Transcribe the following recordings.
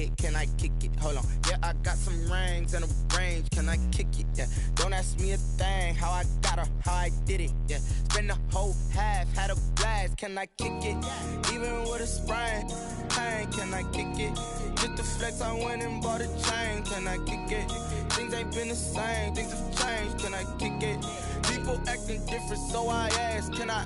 it? Can I kick it? Hold on. Yeah, I got some rings and a range. Can I kick it? Yeah. Don't ask me a thing. How I got her, how I did it. Yeah. Spend the whole half, had a blast. Can I kick it? Even with a sprain, pain. Can I kick it? Just the flex, I went and bought a chain. Can I kick it? Things ain't been the same. Things have changed. Can I kick it? People acting different, so I ask. Can I?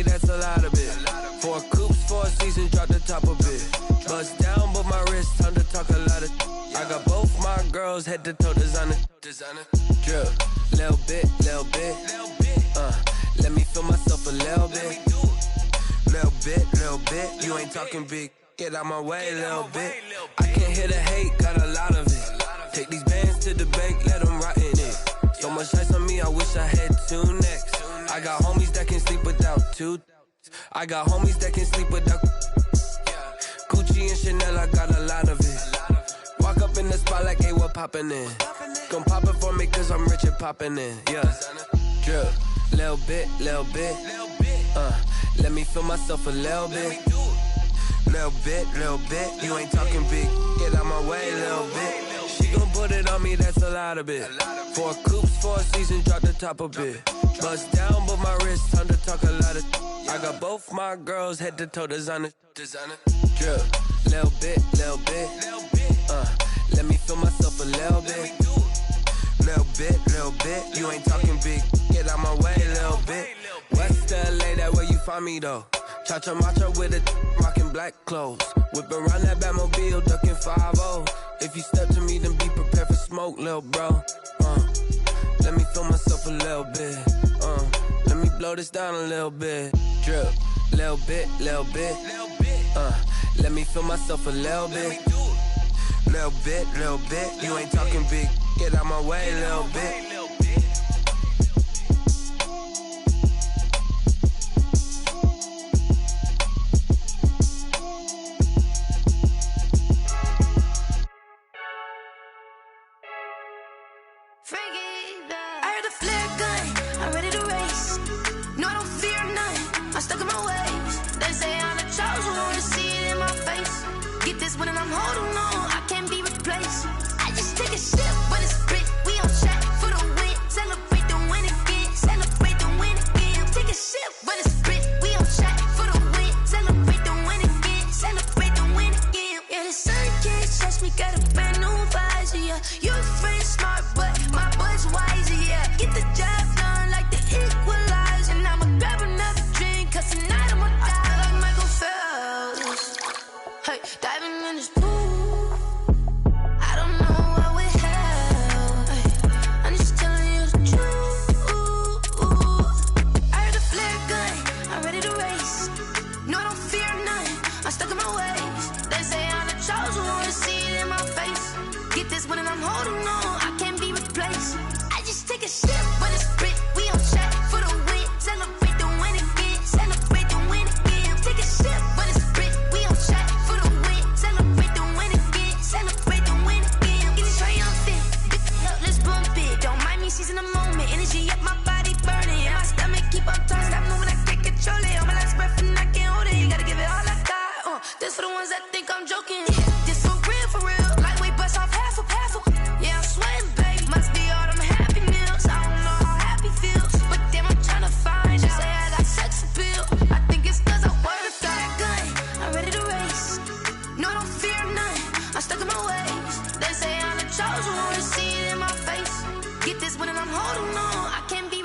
That's a lot of it. 4 coops, 4 seasons, drop the top of it. Bust down, but my wrist, time to talk a lot of. I got both my girls head to toe designer. Drip, little bit. Let me feel myself a little bit. Little bit. You ain't talking big. Get out my way, little bit. I can't hear the hate, got a lot of it. Take these bands to the bank, let them rot in it. So much ice on me, I wish I had 2 necks. I got homies that can sleep without 2. I got homies that can sleep without Gucci and Chanel, I got a lot of it. Walk up in the spot like, hey, what poppin' in? Gon' pop it for me cause I'm rich and poppin' in, yeah. Drip, little bit. Let me feel myself a little bit. Little bit. You ain't talking big. Get out my way, little bit. She gon' put it on me, that's a lot of it. 4 coops, 4 seasons, drop the top of it. Bust down, but my wrist, time to talk a lot of. I got both my girls head to toe designer. Drip, little bit. Let me feel myself a little bit. Little bit. You ain't talking big. Get out my way, little bit. West LA, that where you find me though. Cha-cha matcha with a rockin' black clothes. Whip around that Batmobile, ducking 5-0. If you step to me, then be prepared for smoke, lil' bro. Let me feel myself a little bit. Let me blow this down a little bit. Drip, little bit. Let me feel myself a little bit. Little bit. You ain't talking big. Get out my way, little bit. I heard the flare gun, I'm ready to race. No, I don't fear none, I'm stuck in my ways. They say I'm the chosen one, to see it in my face. Get this one and I'm holding on, I can't be replaced. I just take a sip when it's split, we on track for the win. Celebrate the win again, celebrate the win again. Take a sip when it's split, we on track for the win. Celebrate the win again, celebrate the win again. Yeah, the sun can't touch me, got a brand new visor, yeah. You a friend smart, but my boy's wiser, yeah. Get the job done like the equalizer. And I'ma grab another drink, cause tonight I'ma die like Michael Phelps. Hey, diving in this pool, I don't know what we have. Hey, I'm just telling you the truth. I heard the flare gun, I'm ready to race. No, I don't fear none, I'm stuck in my ways. They say I'm the chosen one, to see it in my face. Get this one and I'm holding on, I can't be replaced. I just take a sip when it's split, we on track for the win. Celebrate the win again, celebrate the win again. Take a sip when it's split, we on track for the win. Celebrate the win again, celebrate the win again. Get it triumphant, let's bump it. Don't mind me seizing the moment, energy up my body burning. And my stomach keep on turning, stop moving, I can't control it. On my last breath and I can't hold it, you gotta give it all I got. This for the ones that think I'm joking. This for real, lightweight bust off half a. Yeah, I'm sweating, baby, must be all them happy meals. I don't know how happy feels, but damn, I'm trying to find out. Say I got sex appeal, I think it's cause I wear the fire gun. I'm ready to race, no, I don't fear none, I'm stuck in my ways. They say I'm the chosen one, to see it in my face. Get this one and I'm holding on, I can't be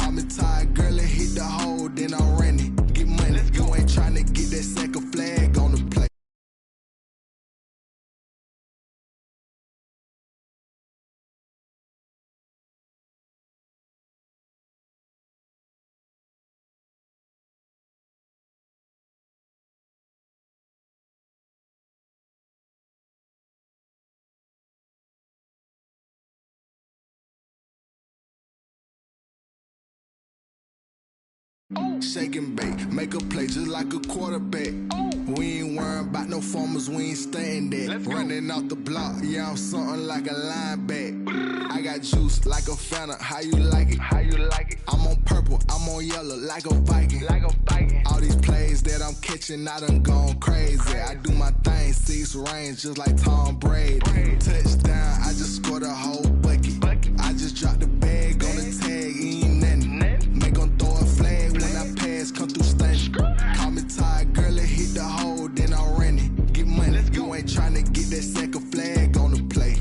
Call me tired, girl, and hit the hole, then I'm running. Get money, you ain't tryna get that second flag on the plate. Shake and bake, make a play just like a quarterback. We ain't worrying about no formers, we ain't staying there. Running off the block, yeah, I'm something like a lineback. I got juice like a Fanta, how you like it? How you like it? I'm on purple, I'm on yellow like a Viking. Like a Viking. All these plays that I'm catching, I done gone crazy. I do my thing, 6 range just like Tom Brady. Touchdown, I just scored a whole bucket. I just dropped the bag on the tag, ain't nothing. Make 'em throw a flag when I pass, come through stunning. Call me tired, girl, and hit the hole, then I'm running. Get money, you ain't tryna get that second flag on the play.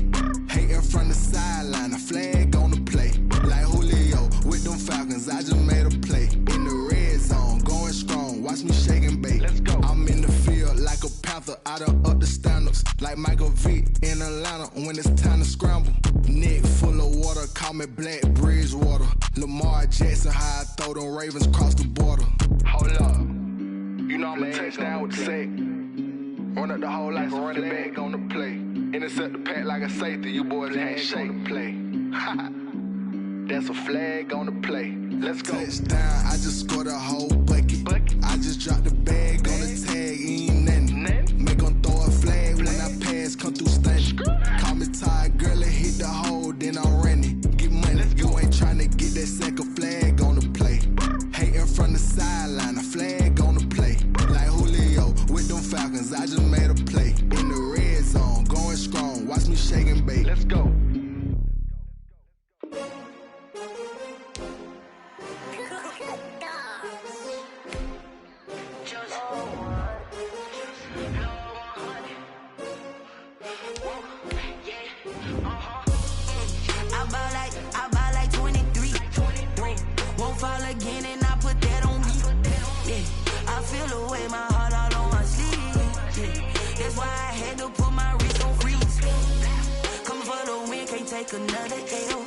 Hating from the sideline, a flag on the play. Like Julio with them Falcons, I just made a play. In the red zone, going strong, watch me shake and bake. I'm in the field like a Panther, I done up the standards. Like Michael Vick in Atlanta when it's time to scramble. Neck full of water, call me Black Bridgewater. Lamar Jackson, how I throw them Ravens cross the border. Hold up, you know I'm a touchdown with the sack. Run up the hole like a running back on the play. Intercept the pack like a safety, you boys ain't on the play. That's a flag on the play. Let's go. Touchdown, I just scored a whole bucket. I just dropped the bag on the tag, ain't nothing. Make 'em throw a flag when I pass, come through stunning. Call me tired, girl, and hit the hole, then I'm running. Get money, you ain't tryna get that second flag on the play. Hating from the sideline, a flag on the play. Like Julio with them Falcons, I just made a play. In the red zone, going strong, watch me shake and bake. Let's go. I buy like 23. Won't fall again and I put that on me. Yeah, I feel the way my heart all on my sleeve. Yeah, that's why I had to put my wrist on freeze. Coming for the win, can't take another L.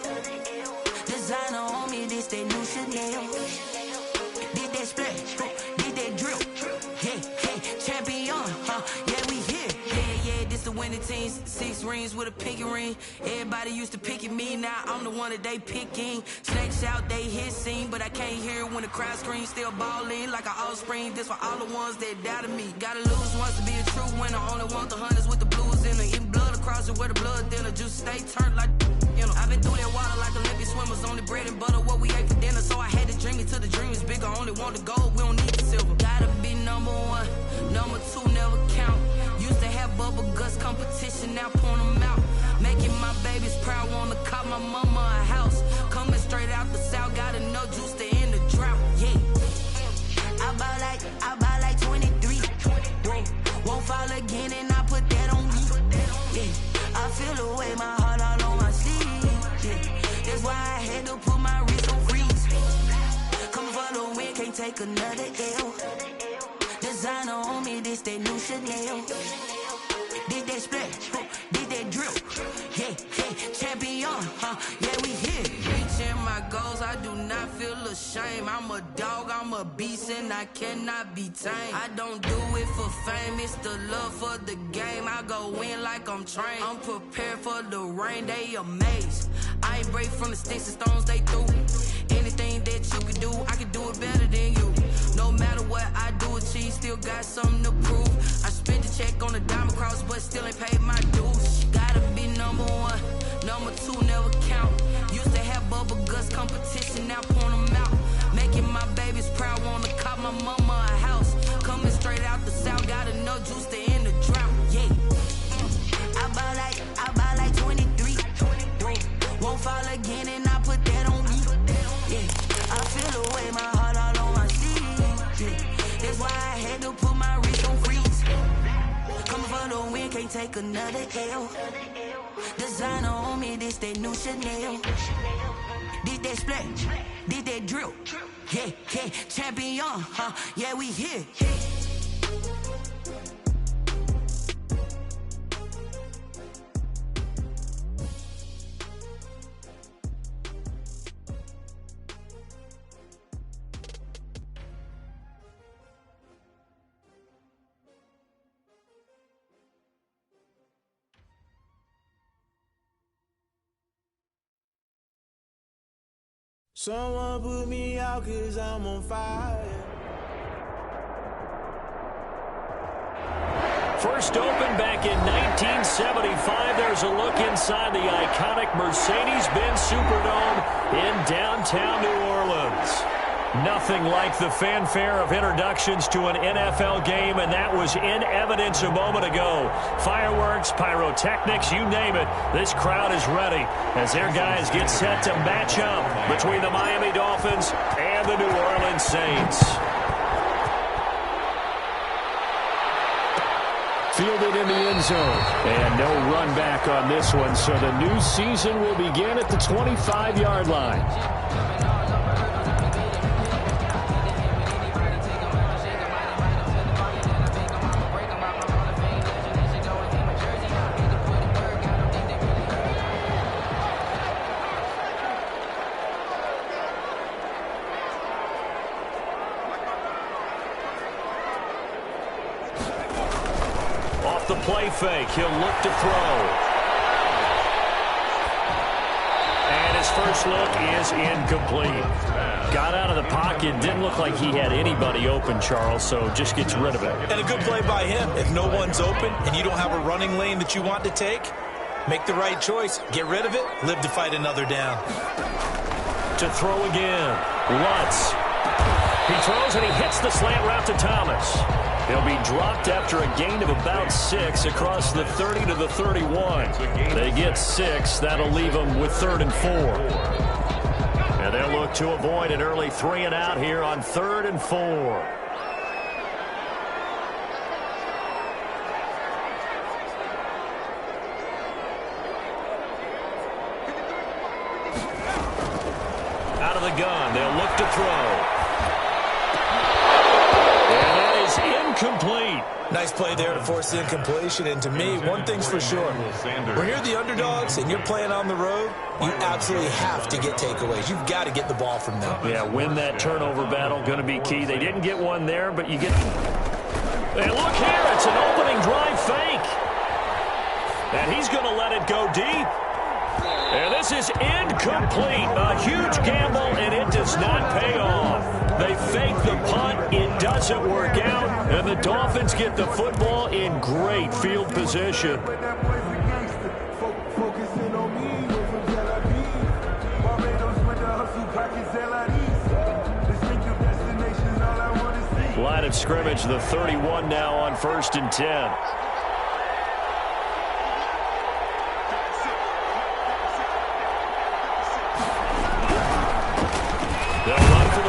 Designer on me, this that new Chanel. Did that splash, did that drill. Yeah, champion, yeah, we here. Yeah, this the winning team. 6 rings with a pinky ring. Everybody used to pick at me, now I'm the one that they picking. Snakes out, they hit scene, but I can't hear it when the crowd screams. Still balling like an offspring. This for all the ones that doubted me. Gotta lose once to be a true winner. Only want the hunters with the blues in it. Eating blood across it where the blood thinner. Just stay turned like, you know. I've been through that water like Olympic swimmers. Only bread and butter, what we ate for dinner. So I had to dream it till the dream is bigger. Only want the gold, we don't need the silver. Gotta be number 1, number 2 never count. Used to have bubble guts competition, now point them out. Making my babies proud, wanna call my mama a house. Coming straight out the south, got enough juice to end the drought. Yeah, I buy like 23. Won't fall again and I put that on me. Yeah, I feel the way my heart all on my sleeve. Yeah, that's why I had to put my wrist on freeze. Coming for the win, can't take another L. Designer on me, this that new Chanel. Did that splash, did that drill. Yeah, champion, yeah, we here. Reaching my goals, I do not feel ashamed. I'm a dog, I'm a beast, and I cannot be tamed. I don't do it for fame, it's the love for the game. I go in like I'm trained. I'm prepared for the rain, they amazed. I ain't break from the sticks and stones they threw. Anything that you can do, I can do it better than you. No matter what I do, achieve, still got something to prove. I spent the check on the diamond cross, but still ain't paid my dues. Gotta be number 1, number 2 never count. Used to have bubble guts competition, now point them out. Making my babies proud, wanna call my mama a house. Coming straight out the south, got enough juice to end the drought. Yeah, I buy like 23. Won't fall again and I put that on me. Yeah, I feel the way my heart all on my sleeve. Yeah, that's why I had to put my wrist on freeze. Coming for the win, can't take another L. Designer on me, this that new Chanel. did that splash, did that drill. Yeah, yeah, champion, huh? Yeah, we here. Someone put me out 'cause I'm on fire. First opened back in 1975. There's a look inside the iconic Mercedes-Benz Superdome in downtown New Orleans. Nothing like the fanfare of introductions to an NFL game, and that was in evidence a moment ago. Fireworks, pyrotechnics, you name it. This crowd is ready as their guys get set to match up between the Miami Dolphins and the New Orleans Saints. Fielded in the end zone. And no run back on this one, so the new season will begin at the 25-yard line. The play fake. He'll look to throw. And his first look is incomplete. Got out of the pocket. Didn't look like he had anybody open, Charles, so just gets rid of it. And a good play by him. If no one's open and you don't have a running lane that you want to take, make the right choice. Get rid of it. Live to fight another down. To throw again. Lutz. He throws and he hits the slant route to Thomas. He'll be dropped after a gain of about 6 across the 30 to the 31. They get 6. That'll leave them with 3rd and 4. And they'll look to avoid an early 3 and out here on 3rd and 4. Out of the gun, they'll look to throw. Complete. Nice play there to force the incompletion. And to me, one thing's for sure. When you're the underdogs and you're playing on the road, you absolutely have to get takeaways. You've got to get the ball from them. Yeah, win that turnover battle. Going to be key. They didn't get one there, but you get... And look here. It's an opening drive fake. And he's going to let it go deep. And this is incomplete. A huge gamble, and it does not pay off. They fake the punt. It doesn't work out. And the Dolphins get the football in great field position. Line of scrimmage, the 31 now on 1st and 10.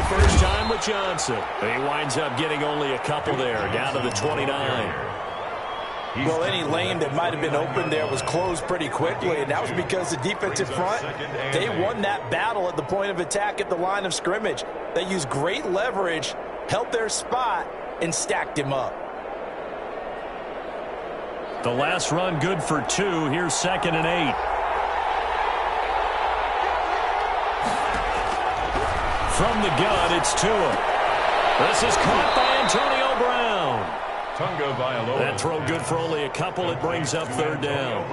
First time with Johnson. He winds up getting only a couple there, down to the 29. Well, any lane that might have been open there was closed pretty quickly, and that was because the defensive front, they won that battle at the point of attack at the line of scrimmage. They used great leverage, held their spot, and stacked him up. The last run good for 2. Here's 2nd and 8. From the gun, it's Tua. This is caught by Antonio Brown. That throw good for only a couple. It brings up 3rd down.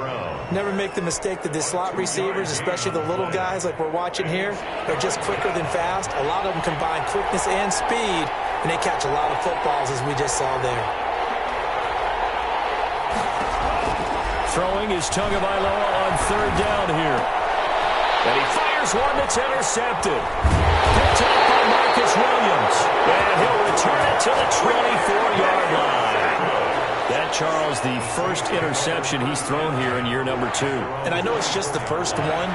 Never make the mistake that the slot receivers, especially the little guys like we're watching here, they're just quicker than fast. A lot of them combine quickness and speed, and they catch a lot of footballs, as we just saw there. Throwing is Tagovailoa on 3rd down here. And he fires one that's intercepted. Picked up by Marcus Williams. And he'll return it to the 24-yard line. That, Charles, the first interception he's thrown here in year number 2. And I know it's just the first one,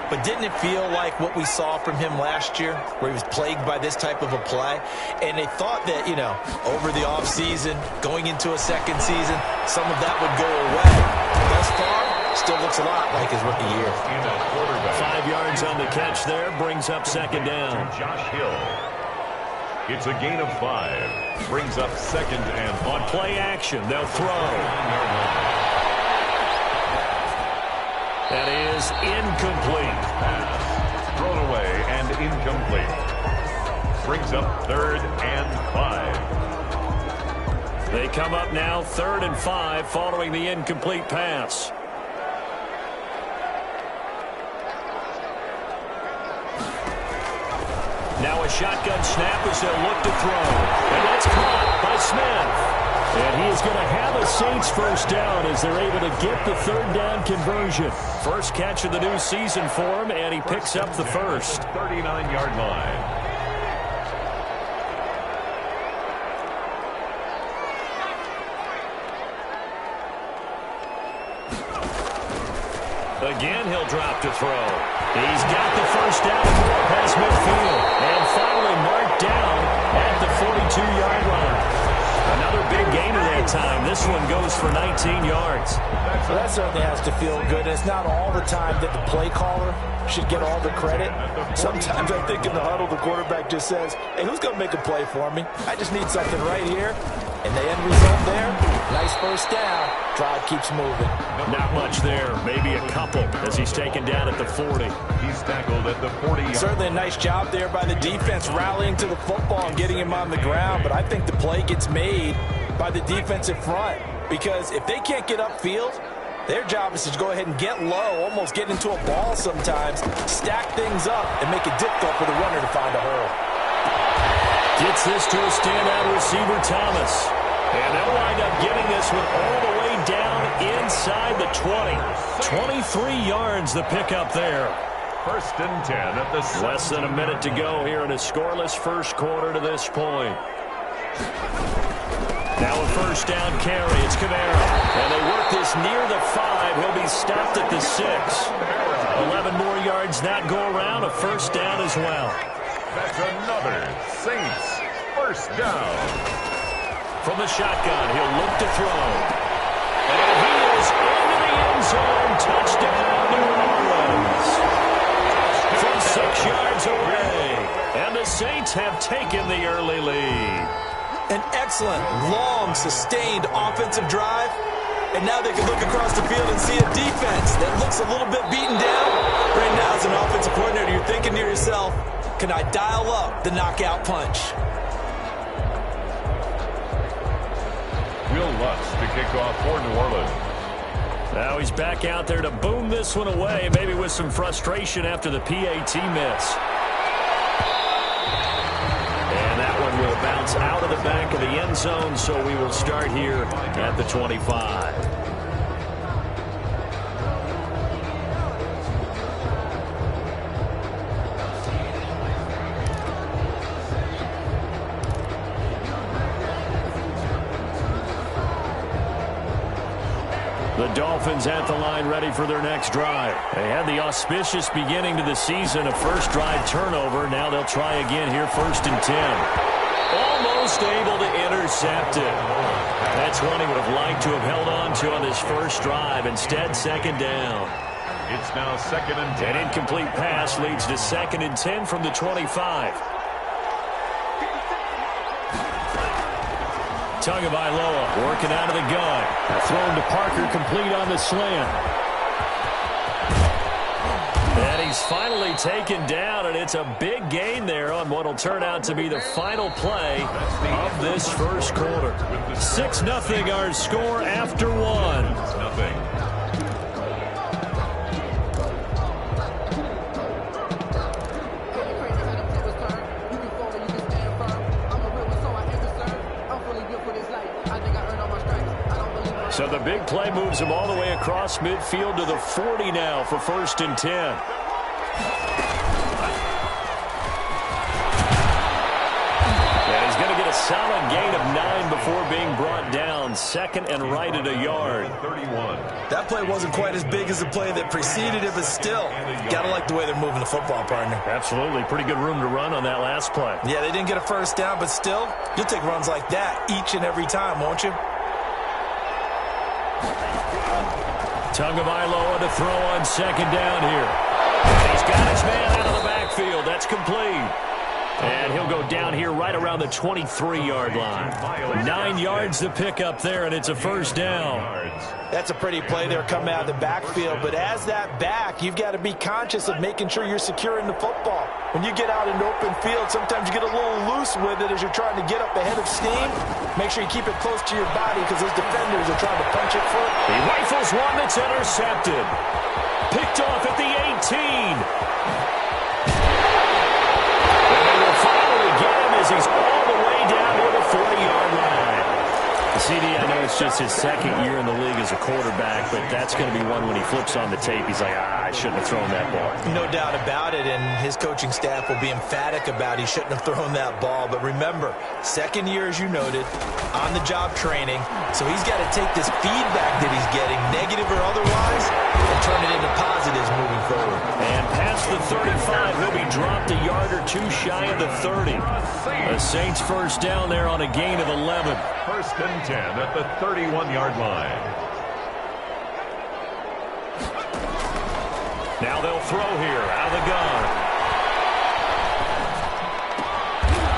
but didn't it feel like what we saw from him last year, where he was plagued by this type of a play? And they thought that, you know, over the offseason, going into a second season, some of that would go away. Thus far, Still looks a lot like his rookie year. 5 yards on the catch there, brings up second down. Josh Hill. It's a gain of 5. Brings up second and on play action. They'll throw. That is incomplete. Pass. Thrown away and incomplete. Brings up third and 5. They come up now 3rd and 5 following the incomplete pass. Now a shotgun snap as they'll look to throw. And that's caught by Smith. And he is going to have a Saints first down as they're able to get the 3rd down conversion. First catch of the new season for him, and he picks up the first. 39-yard line. Again, he'll drop to throw. He's got the first down past midfield. And finally marked down at the 42-yard line. Another big gain at that time. This one goes for 19 yards. Well, that certainly has to feel good. It's not all the time that the play caller should get all the credit. Sometimes I think in the huddle, the quarterback just says, hey, who's going to make a play for me? I just need something right here. And the end result there, nice first down. Drive keeps moving. Not much there, maybe a couple as he's taken down at the 40. He's tackled at the 40. Certainly a nice job there by the defense rallying to the football and getting him on the ground. But I think the play gets made by the defensive front because if they can't get upfield, their job is to go ahead and get low, almost get into a ball sometimes, stack things up, and make it difficult for the runner to find a hole. Gets this to a standout receiver, Thomas. And they'll wind up getting this one all the way down inside the 20. 23 yards the pickup there. 1st and 10 at the 7. Less than a minute to go here in a scoreless first quarter to this point. Now a first down carry. It's Kamara. And they work this near the 5. He'll be stopped at the 6. 11 more yards that go around. A first down as well. That's another Saints first down. From the shotgun, he'll look to throw. And he is into the end zone. Touchdown, New Orleans. From 6 yards away. And the Saints have taken the early lead. An excellent, long, sustained offensive drive. And now they can look across the field and see a defense that looks a little bit beaten down. Right now, as an offensive coordinator, you're thinking to yourself, can I dial up the knockout punch? Will Lutz to kick off for New Orleans. Now he's back out there to boom this one away, maybe with some frustration after the PAT miss. And that one will bounce out of the back of the end zone, so we will start here at the 25. The Dolphins at the line ready for their next drive. They had the auspicious beginning to the season, a first drive turnover. Now they'll try again here, 1st and 10. Almost able to intercept it. That's one he would have liked to have held on to on his first drive. Instead, 2nd down. It's now 2nd and 10. An incomplete pass leads to 2nd and 10 from the 25. Tagovailoa working out of the gun. Thrown to Parker, complete on the slant. And he's finally taken down, and it's a big gain there on what will turn out to be the final play of this first quarter. 6-0 our score after 1. 6-0. So the big play moves him all the way across midfield to the 40 now for 1st and 10. And he's going to get a solid gain of 9 before being brought down. 2nd and right at a yard. 31. That play wasn't quite as big as the play that preceded it, but still, got to like the way they're moving the football, partner. Absolutely. Pretty good room to run on that last play. Yeah, they didn't get a first down, but still, you'll take runs like that each and every time, won't you? Tagovailoa to throw on second down here. And he's got his man out of the backfield. That's complete. And he'll go down here right around the 23-yard line. 9 yards to pick up there, and it's a first down. That's a pretty play there coming out of the backfield. But as that back, you've got to be conscious of making sure you're securing the football. When you get out in open field, sometimes you get a little loose with it as you're trying to get up ahead of steam. Make sure you keep it close to your body because those defenders are trying to punch it through. He rifles one that's intercepted. Picked off at the 18. He's all the way down near the 40-yard line. CD, I know it's just his second year in the league as a quarterback, but that's going to be one when he flips on the tape. He's like, I shouldn't have thrown that ball. No doubt about it, and his coaching staff will be emphatic about he shouldn't have thrown that ball. But remember, second year, as you noted, on-the-job training, so he's got to take this feedback that he's getting, negative or otherwise, and turn it into positives moving forward. And past the 35, he'll be dropped a yard or two shy of the 30. The Saints first down there on a gain of 11. First and 10 at the 31-yard line. Now they'll throw here out of the gun.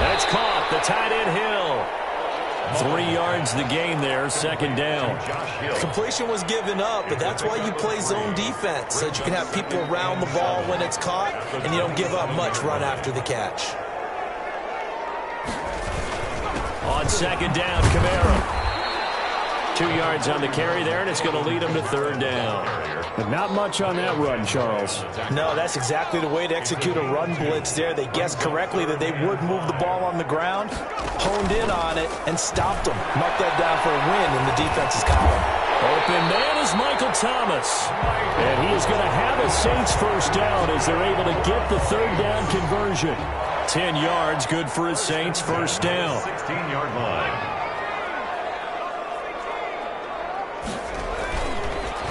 That's caught. The tight end Hill. 3 yards the gain there, second down. Completion was given up, but that's why you play zone defense, so that you can have people around the ball when it's caught, and you don't give up much run after the catch. On second down, Kamara. 2 yards on the carry there, and it's going to lead him to third down. But not much on that run, Charles. No, that's exactly the way to execute a run blitz there. They guessed correctly that they would move the ball on the ground, honed in on it, and stopped them. Mark that down for a win in the defense's column. Open man is Michael Thomas. And he is going to have a Saints first down as they're able to get the third down conversion. 10 yards, good for a Saints first down. 16-yard line.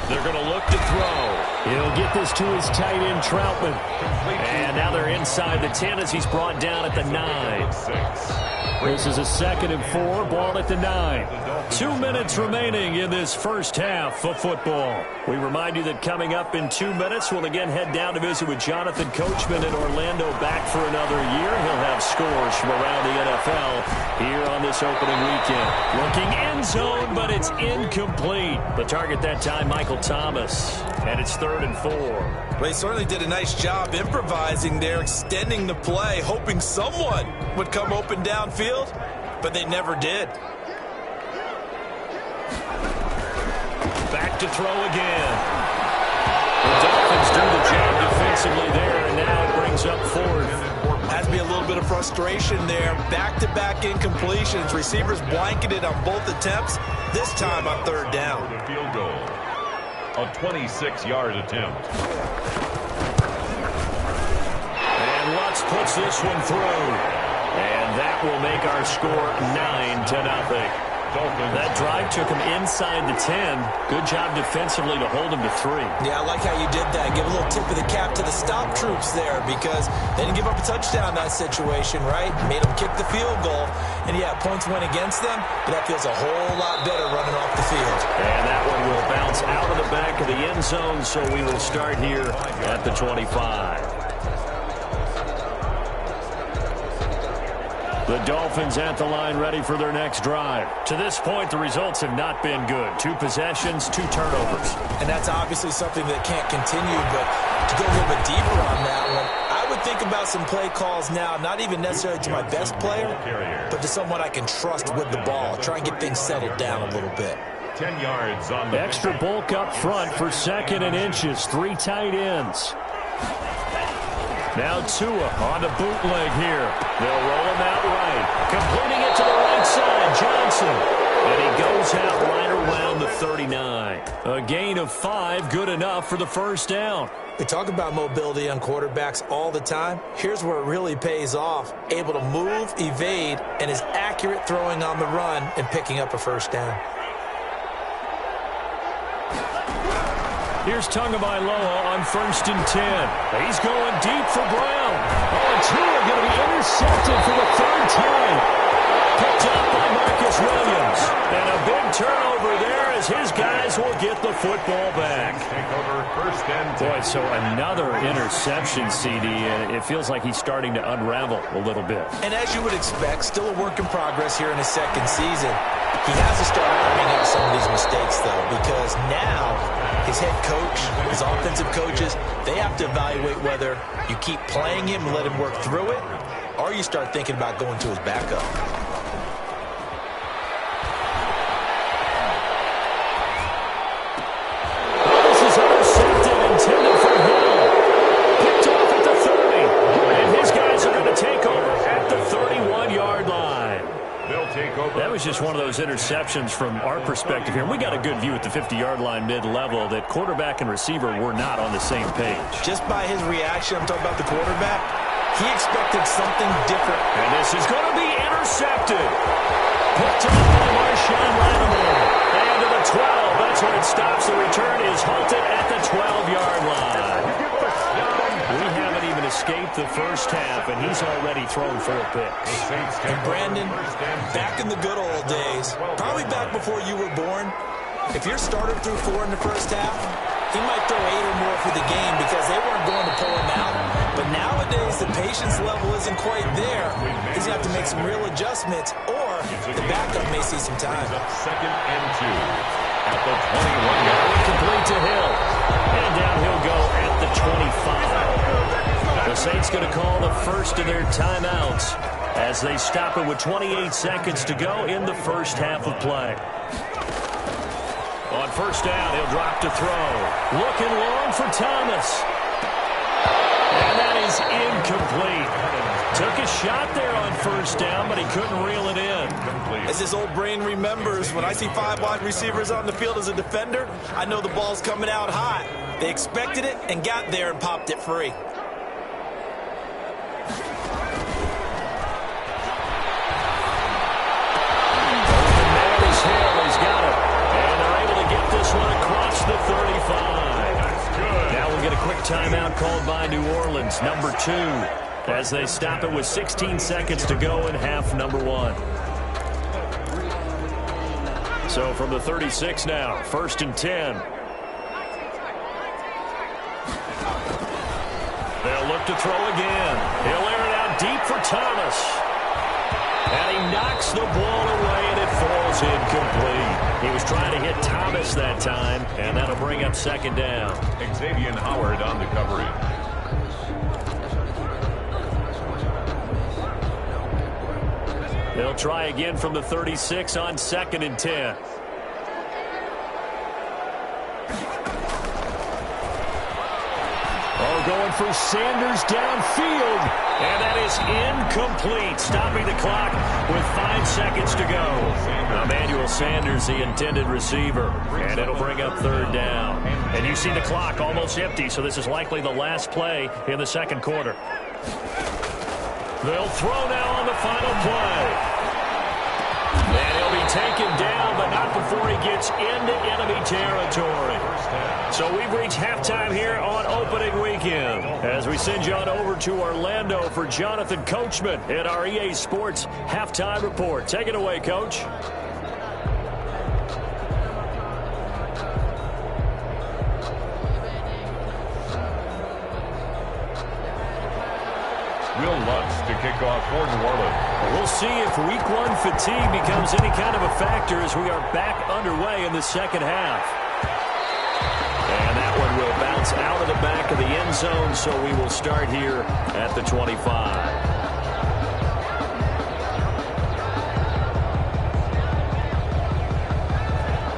They're going to look to throw. He'll get this to his tight end, Troutman. And now they're inside the 10 as he's brought down at the 9. This is a 2nd and 4, ball at the 9. 2 minutes remaining in this first half of football. We remind you that coming up in 2 minutes, we'll again head down to visit with Jonathan Coachman in Orlando, back for another year. He'll have scores from around the NFL here on this opening weekend. Looking end zone, but it's incomplete. The target that time, Michael Thomas. And it's 3rd and 4. Well, he certainly did a nice job improvising there, extending the play, hoping someone would come open downfield, but they never did. Back to throw again. The Dolphins do the job defensively there, and now it brings up 4th. Has to be a little bit of frustration there. Back-to-back incompletions. Receivers blanketed on both attempts, this time on 3rd down. Field goal. A 26-yard attempt. And Lutz puts this one through. And that will make our score 9-0. That drive took him inside the 10. Good job defensively to hold him to 3. Yeah, I like how you did that. Give a little tip of the cap to the stop troops there because they didn't give up a touchdown in that situation, right? Made them kick the field goal. And, yeah, points went against them, but that feels a whole lot better running off the field. And that one will bounce out of the back of the end zone, so we will start here at the 25. The Dolphins at the line ready for their next drive. To this point, the results have not been good. 2 possessions, 2 turnovers. And that's obviously something that can't continue, but to go a little bit deeper on that one, I would think about some play calls now, not even necessarily to my best player, but to someone I can trust with the ball. Try and get things settled down a little bit. 10 yards on the extra bulk up front for 2nd and inches. 3 tight ends. Now Tua on the bootleg here. They'll roll him out right. Completing it to the right side, Johnson. And he goes out right around the 39. A gain of 5, good enough for the first down. We talk about mobility on quarterbacks all the time. Here's where it really pays off. Able to move, evade, and is accurate throwing on the run and picking up a first down. Here's Tagovailoa on 1st and 10. He's going deep for Brown. Oh, and Tua going to be intercepted for the 3rd time. Picked up by Marcus Williams. And a big turnover there as his guys will get the football back. Boy, so another interception, CD, and it feels like he's starting to unravel a little bit. And as you would expect, still a work in progress here in his second season. He has to start ironing out some of these mistakes, though, because now his head coach, his offensive coaches, they have to evaluate whether you keep playing him and let him work through it, or you start thinking about going to his backup. This is intercepted, intended for Hill. Picked off at the 30. And his guys are going to take over at the 31-yard line. That was just one of those interceptions from our perspective here. We got a good view at the 50-yard line mid-level that quarterback and receiver were not on the same page. Just by his reaction, I'm talking about the quarterback, he expected something different. And this is going to be intercepted. Picked up by Marshawn Lattimore. And to the 12. That's where it stops. The return is halted at the 12-yard line. We haven't even escaped the first half, and he's already thrown 4 picks. And Brandon, back in the good old days, probably back before you were born, if your starter threw 4 in the first half, he might throw 8 or more for the game because they weren't going to pull him out. But nowadays, the patience level isn't quite there. He's going to have to make some real adjustments, or the backup may see some time. Second and 2 at the 21-yard. Complete to Hill. And down he'll go at the 25. The Saints going to call the first of their timeouts as they stop it with 28 seconds to go in the first half of play. On first down, he'll drop to throw. Looking long for Thomas. And that is incomplete. Took a shot there on first down, but he couldn't reel it in. As his old brain remembers, when I see 5 wide receivers on the field as a defender, I know the ball's coming out high. They expected it and got there and popped it free. The 35. Now we'll get a quick timeout called by New Orleans, number 2, as they stop it with 16 seconds to go in half number 1. So from the 36 now, first and 10. They'll look to throw again. He'll air it out deep for Thomas. And he knocks the ball away, and it falls incomplete. He was trying to hit Thomas that time, and that'll bring up second down. Xavier Howard on the coverage. They'll try again from the 36 on second and 10. Going for Sanders downfield, and that is incomplete, stopping the clock with 5 seconds to go. Emmanuel Sanders, the intended receiver, and it'll bring up third down. And you see the clock almost empty, so this is likely the last play in the second quarter. They'll throw now on the final play. And he'll be taken down, but not before he gets into enemy territory. So we've reached halftime here on opening weekend as we send you on over to Orlando for Jonathan Coachman at our EA Sports Halftime Report. Take it away, Coach. Will Lutz to kick off for New Orleans. We'll see if week 1 fatigue becomes any kind of a factor as we are back underway in the second half. And that one will bounce out of the back of the end zone, so we will start here at the 25.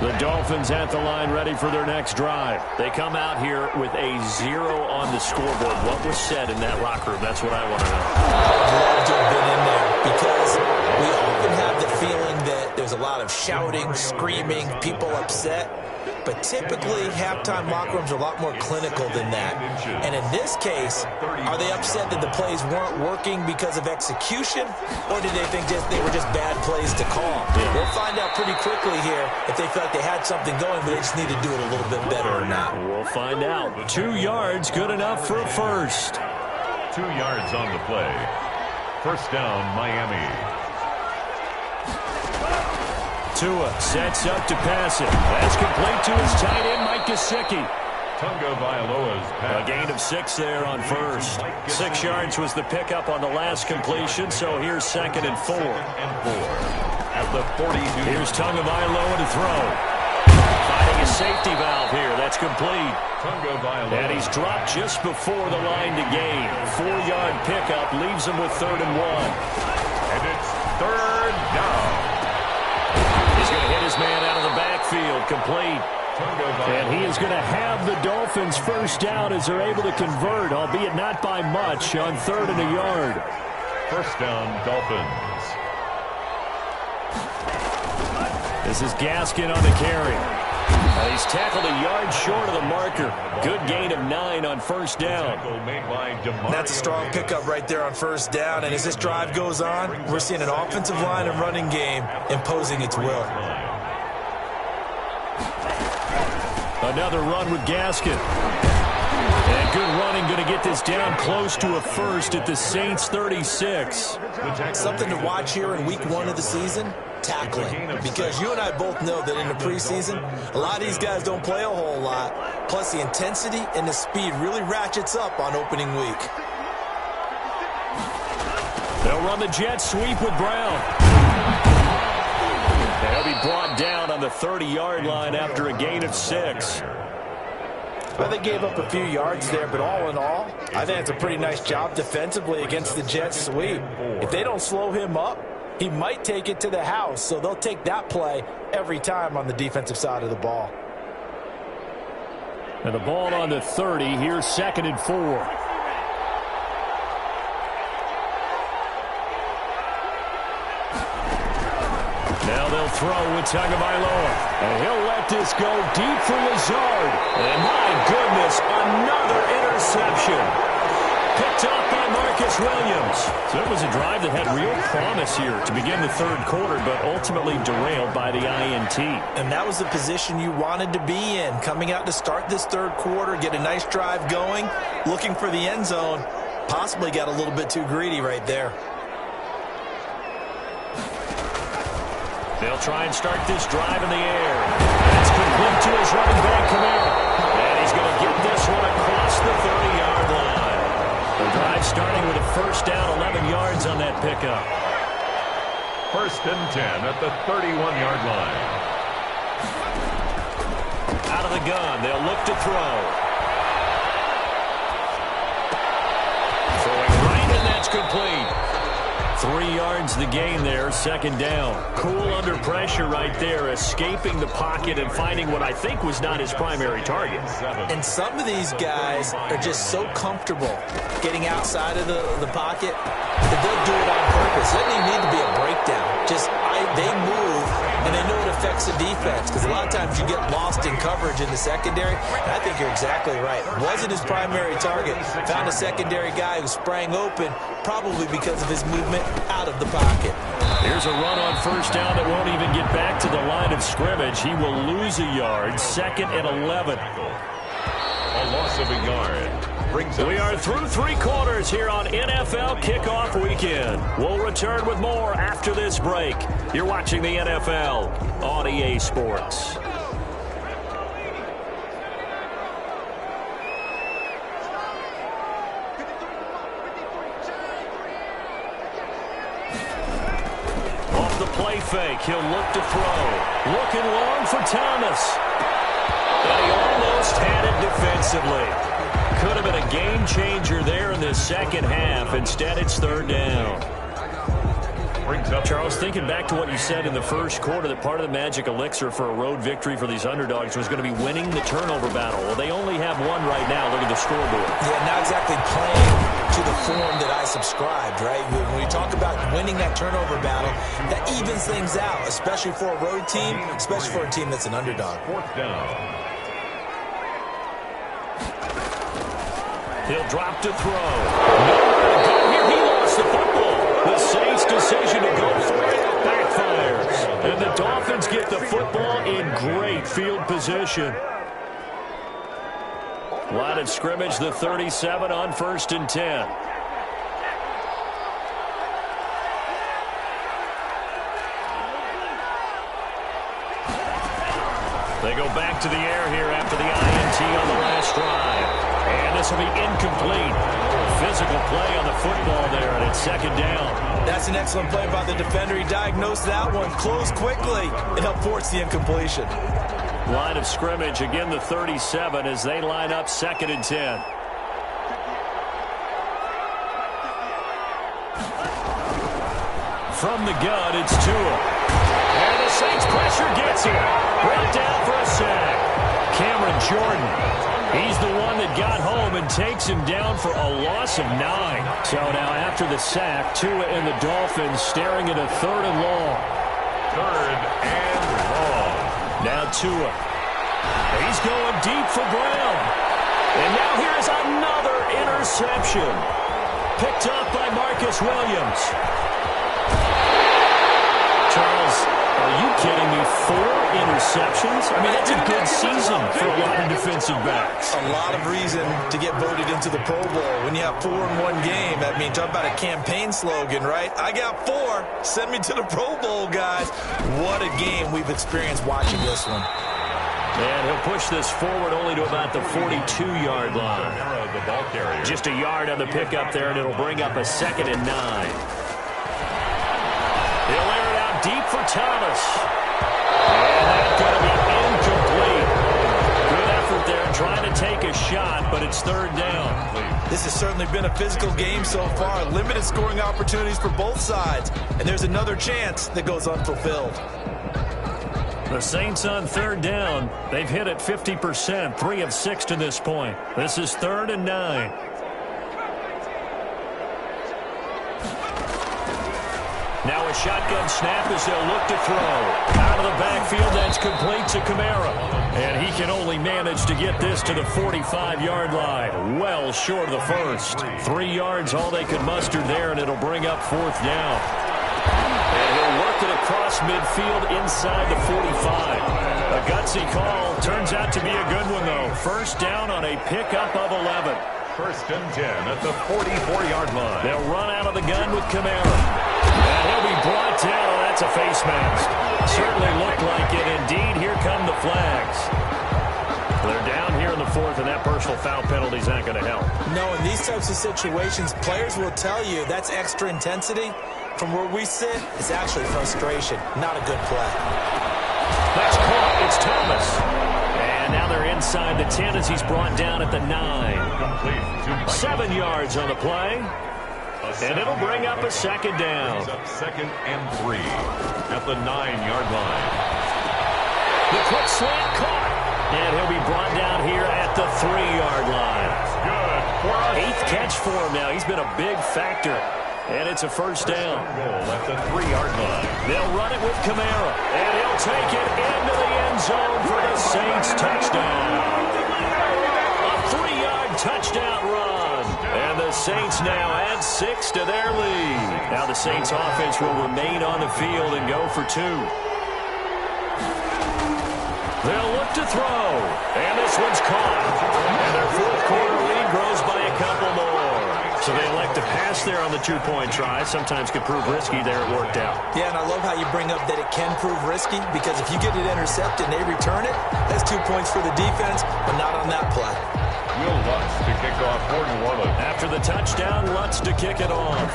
The Dolphins at the line ready for their next drive. They come out here with a 0 on the scoreboard. What was said in that locker room? That's what I want to know. I would love to have been in there because we often have the feeling that there's a lot of shouting, screaming, people upset. But typically, halftime locker rooms are a lot more clinical than that. And in this case, are they upset that the plays weren't working because of execution? Or did they think they were just bad plays to call? Yeah. We'll find out pretty quickly here if they felt like they had something going, but they just need to do it a little bit better or not. We'll find out. 2 yards, good enough for a first. 2 yards on the play. First down, Miami. Tua sets up to pass it. That's complete to his tight end, Mike Gesicki. Tunga Vailoa's pass. A gain of 6 there on first. 6 yards was the pickup on the last completion, so here's 2nd and 4. At the 42. Here's Tunga Vailoa to throw. Finding a safety valve here. That's complete. Tunga Vailoa. And he's dropped just before the line to gain. 4-yard pickup leaves him with 3rd and 1. And it's 3rd down. He's going to hit his man out of the backfield. Complete. And he is going to have the Dolphins first down as they're able to convert, albeit not by much, on 3rd and a yard. First down, Dolphins. This is Gaskin on the carry. He's tackled a yard short of the marker. Good gain of 9 on first down. That's a strong pickup right there on first down. And as this drive goes on, we're seeing an offensive line and running game imposing its will. Another run with Gaskin. And good running, going to get this down close to a first at the Saints 36. Something to watch here in week 1 of the season, tackling. Because you and I both know that in the preseason, a lot of these guys don't play a whole lot. Plus the intensity and the speed really ratchets up on opening week. They'll run the jet sweep with Brown. They'll be brought down on the 30-yard line after a gain of 6. Well, they gave up a few yards there, but all in all, I think it's a pretty nice job defensively against the jet sweep. If they don't slow him up, he might take it to the house, so they'll take that play every time on the defensive side of the ball. And the ball on the 30. Here's 2nd and 4. Now they'll throw with Tagovailoa. And he'll let this go deep for Lazard. And my goodness, another interception. Picked up by Marcus Williams. So it was a drive that had real promise here to begin the 3rd quarter, but ultimately derailed by the INT. And that was the position you wanted to be in, coming out to start this 3rd quarter, get a nice drive going, looking for the end zone. Possibly got a little bit too greedy right there. They'll try and start this drive in the air. That's complete to his running back, Kamara. And he's going to get this one across the 30-yard line. The drive starting with a first down, 11 yards on that pickup. 1st and 10 at the 31-yard line. Out of the gun, they'll look to throw. Throwing right, and that's complete. 3 yards the gain there, 2nd down. Cool under pressure right there, escaping the pocket and finding what I think was not his primary target. And some of these guys are just so comfortable getting outside of the pocket that they'll do it on purpose. It doesn't even need to be a breakdown. They move, and they know it affects the defense, because a lot of times you get lost in coverage in the secondary, and I think you're exactly right. Wasn't his primary target. Found a secondary guy who sprang open, probably because of his movement out of the pocket. Here's a run on first down that won't even get back to the line of scrimmage. He will lose a yard, 2nd and 11. A loss of a yard. We are through 3 quarters here on NFL Kickoff Weekend. We'll return with more after this break. You're watching the NFL on EA Sports. Off the play fake, he'll look to throw. Looking long for Thomas. And he almost had it defensively. Could have been a game changer there in the second half. Instead, it's 3rd down. Charles, thinking back to what you said in the first quarter, that part of the magic elixir for a road victory for these underdogs was going to be winning the turnover battle. Well, they only have one right now. Look at the scoreboard. Yeah, not exactly playing to the form that I subscribed, right? When we talk about winning that turnover battle, that evens things out, especially for a road team, especially for a team that's an underdog. 4th down. He'll drop to throw. Nowhere to go here. He lost the football. The Saints' decision to go for it backfires. And the Dolphins get the football in great field position. Line of scrimmage, the 37 on 1st and 10. They go back to the air here after the INT on the last drive. And this will be incomplete. Physical play on the football there, and it's second down. That's an excellent play by the defender. He diagnosed that one, closed quickly, and helped force the incompletion. Line of scrimmage, again the 37 as they line up 2nd and 10. From the gun, it's Tua. And the Saints pressure gets him. Brought down for a sack. Cameron Jordan. He's the one that got home and takes him down for a loss of 9. So now after the sack, Tua and the Dolphins staring at a 3rd and long. 3rd and long. Now Tua. He's going deep for Brown. And now here's another interception. Picked up by Marcus Williams. Charles, are you kidding me? 4 interceptions? I mean, that's a good season for a lot of defensive backs. A lot of reason to get voted into the Pro Bowl. When you have 4 in one game, I mean, talk about a campaign slogan, right? I got 4. Send me to the Pro Bowl, guys. What a game we've experienced watching this one. And he'll push this forward only to about the 42-yard line. Just a yard on the pickup there, and it'll bring up a 2nd and 9. He'll air it out deep for Thomas. And that's going to be incomplete. Good effort there trying to take a shot, but it's 3rd down. This has certainly been a physical game so far. Limited scoring opportunities for both sides. And there's another chance that goes unfulfilled. The Saints on 3rd down. They've hit it 50%, 3 of 6 to this point. This is 3rd and 9. Now a shotgun snap as they'll look to throw. Out of the backfield, that's complete to Kamara. And he can only manage to get this to the 45-yard line. Well short of the first. 3 yards, all they could muster there, and it'll bring up 4th down. And he'll work it across midfield inside the 45. A gutsy call. Turns out to be a good one, though. 1st down on a pickup of 11. 1st and 10 at the 44-yard line. They'll run out of the gun with Kamara. And he'll be brought down. Oh, that's a face mask. Certainly looked like it. Indeed, here come the flags. They're down here in the 4th, and that personal foul penalty is not going to help. No, in these types of situations, players will tell you that's extra intensity. From where we sit, it's actually frustration. Not a good play. That's caught. It's Thomas. And now they're inside the 10 as he's brought down at the 9. 7 yards on the play. And it'll bring up a 2nd down. 2nd and 3 at the 9-yard line. The quick slant caught. And he'll be brought down here at the 3-yard line. Good for us. 8th catch for him now. He's been a big factor. And it's a 1st down. Goal at the 3-yard line. They'll run it with Kamara. And he'll take it into the end zone for the Saints touchdown. A 3-yard touchdown run. And the Saints now add 6 to their lead. Now the Saints offense will remain on the field and go for 2. They'll look to throw. And this one's caught. And their 4th quarter lead grows by a couple more. So they elect to pass there on the 2-point try. Sometimes could prove risky there. It worked out. Yeah, and I love how you bring up that it can prove risky, because if you get it intercepted and they return it, that's 2 points for the defense, but not on that play. Will Lutz to kick off for New Orleans. After the touchdown, Lutz to kick it off.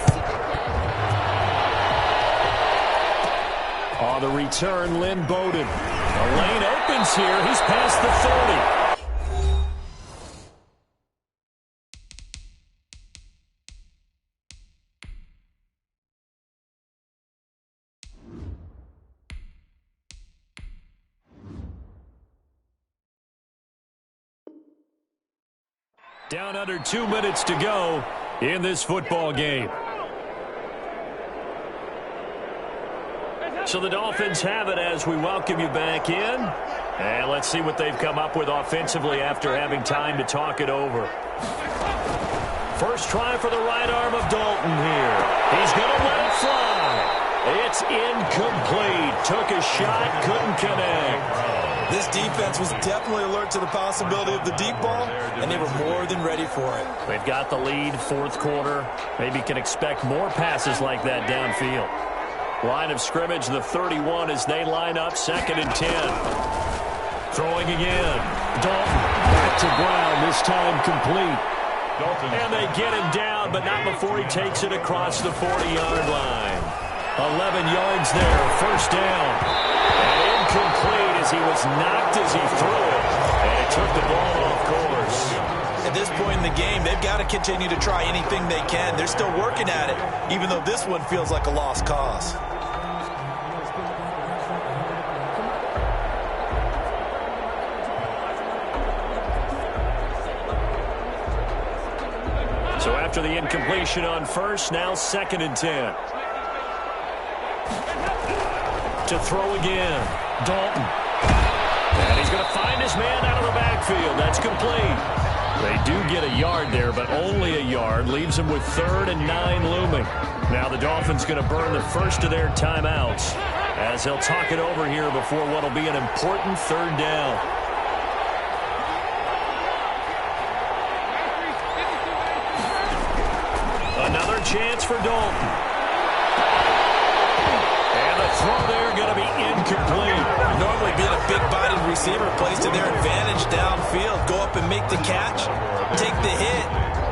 On the return, Lynn Bowden. The lane opens here. He's past the 30. Down under 2 minutes to go in this football game. So the Dolphins have it as we welcome you back in. And let's see what they've come up with offensively after having time to talk it over. First try for the right arm of Dalton here. He's going to let it fly. It's incomplete. Took a shot, couldn't connect. This defense was definitely alert to the possibility of the deep ball, and they were more than ready for it. They've got the lead, 4th quarter. Maybe can expect more passes like that downfield. Line of scrimmage, the 31 as they line up 2nd and 10. Throwing again. Dalton back to Brown, this time complete. Dalton. And they get him down, but not before he takes it across the 40-yard line. 11 yards there, first down. And incomplete as he was knocked as he threw it. And it took the ball off course. At this point in the game, they've got to continue to try anything they can. They're still working at it, even though this one feels like a lost cause. So after the incompletion on first, now 2nd and 10. To throw again. Dalton. And he's going to find his man out of the backfield. That's complete. They do get a yard there, but only a yard. Leaves him with 3rd and 9 looming. Now the Dolphins going to burn the first of their timeouts as they'll talk it over here before what will be an important 3rd down. Another chance for Dalton. And the throw there going to be incomplete. Normally being a big-bodied receiver plays to their advantage downfield. Go up and make the catch, take the hit,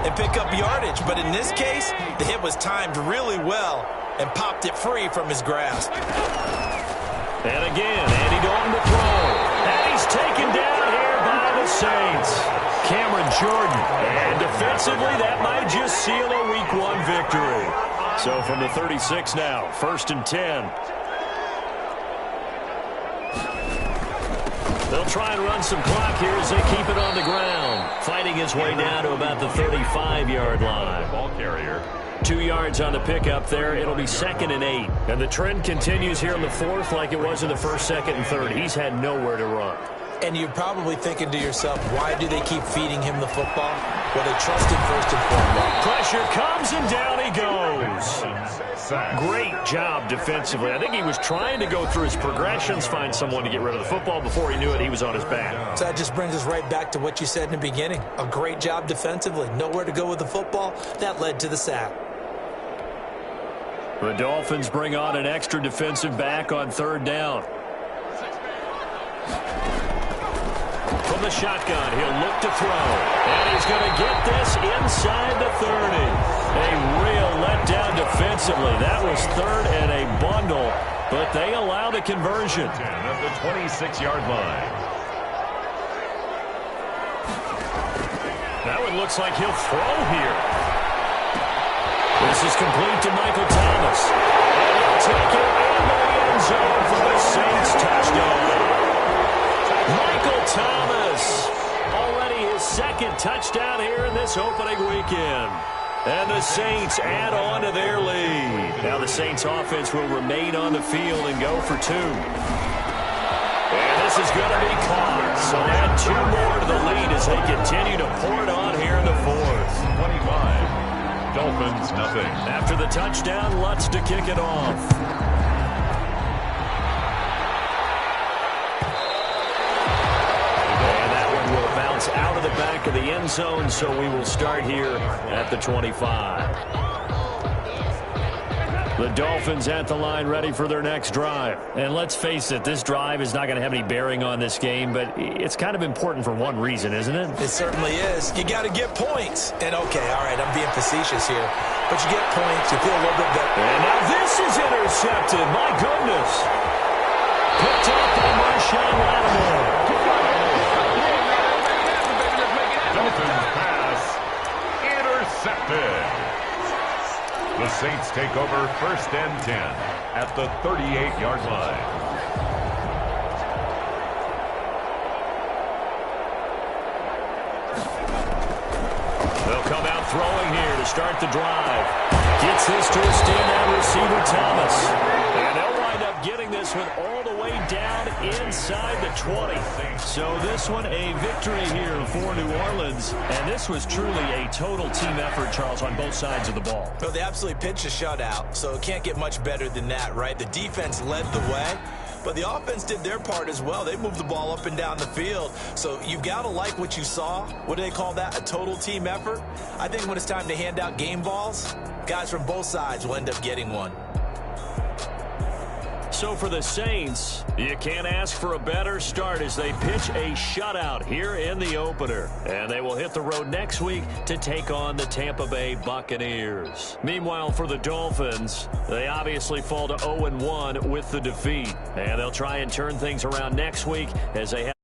and pick up yardage. But in this case, the hit was timed really well and popped it free from his grasp. And again, Andy Dalton to throw. And he's taken down here by the Saints. Cameron Jordan. And defensively, that might just seal a Week 1 victory. So from the 36 now, 1st and 10. They'll try and run some clock here as they keep it on the ground. Fighting his way down to about the 35-yard line. Ball carrier. 2 yards on the pickup there. It'll be 2nd and 8. And the trend continues here in the 4th like it was in the 1st, 2nd, and 3rd. He's had nowhere to run. And you're probably thinking to yourself, why do they keep feeding him the football? Well, they trust him first and foremost. Pressure comes, and down he goes. Great job defensively. I think he was trying to go through his progressions, find someone to get rid of the football. Before he knew it, he was on his back. So that just brings us right back to what you said in the beginning. A great job defensively. Nowhere to go with the football. That led to the sack. The Dolphins bring on an extra defensive back on 3rd down. From the shotgun, he'll look to throw. And he's going to get this inside the 30. A real letdown defensively. That was 3rd and a bundle, but they allow the conversion. At the 26-yard line. That one looks like he'll throw here. This is complete to Michael Thomas. And he'll take it in the end zone for the Saints touchdown. Michael Thomas, already his 2nd touchdown here in this opening weekend. And the Saints add on to their lead. Now the Saints offense will remain on the field and go for 2. And this is going to be caught. So add 2 more to the lead as they continue to pour it on here in the 4th. 25. Dolphins, nothing. After the touchdown, Lutz to kick it off. Out of the back of the end zone, so we will start here at the 25. The Dolphins at the line ready for their next drive. And let's face it, this drive is not going to have any bearing on this game, but it's kind of important for one reason, isn't it? It certainly is. You got to get points. And okay, all right, I'm being facetious here, but you get points, you feel a little bit better. And now this is intercepted. My goodness. Picked up by Marshawn Lattimore. Dolphins pass intercepted. The Saints take over 1st and 10 at the 38-yard line. They'll come out throwing here to start the drive. Gets this to a standout receiver, Thomas. And they'll wind up getting this one all the way down inside the 20. So this one a victory here for New Orleans. And this was truly a total team effort, Charles, on both sides of the ball. Well, they absolutely pitched a shutout, so it can't get much better than that, right? The defense led the way, but the offense did their part as well. They moved the ball up and down the field. So you've got to like what you saw. What do they call that? A total team effort? I think when it's time to hand out game balls, guys from both sides will end up getting one. So for the Saints, you can't ask for a better start as they pitch a shutout here in the opener. And they will hit the road next week to take on the Tampa Bay Buccaneers. Meanwhile, for the Dolphins, they obviously fall to 0-1 with the defeat. And they'll try and turn things around next week as they have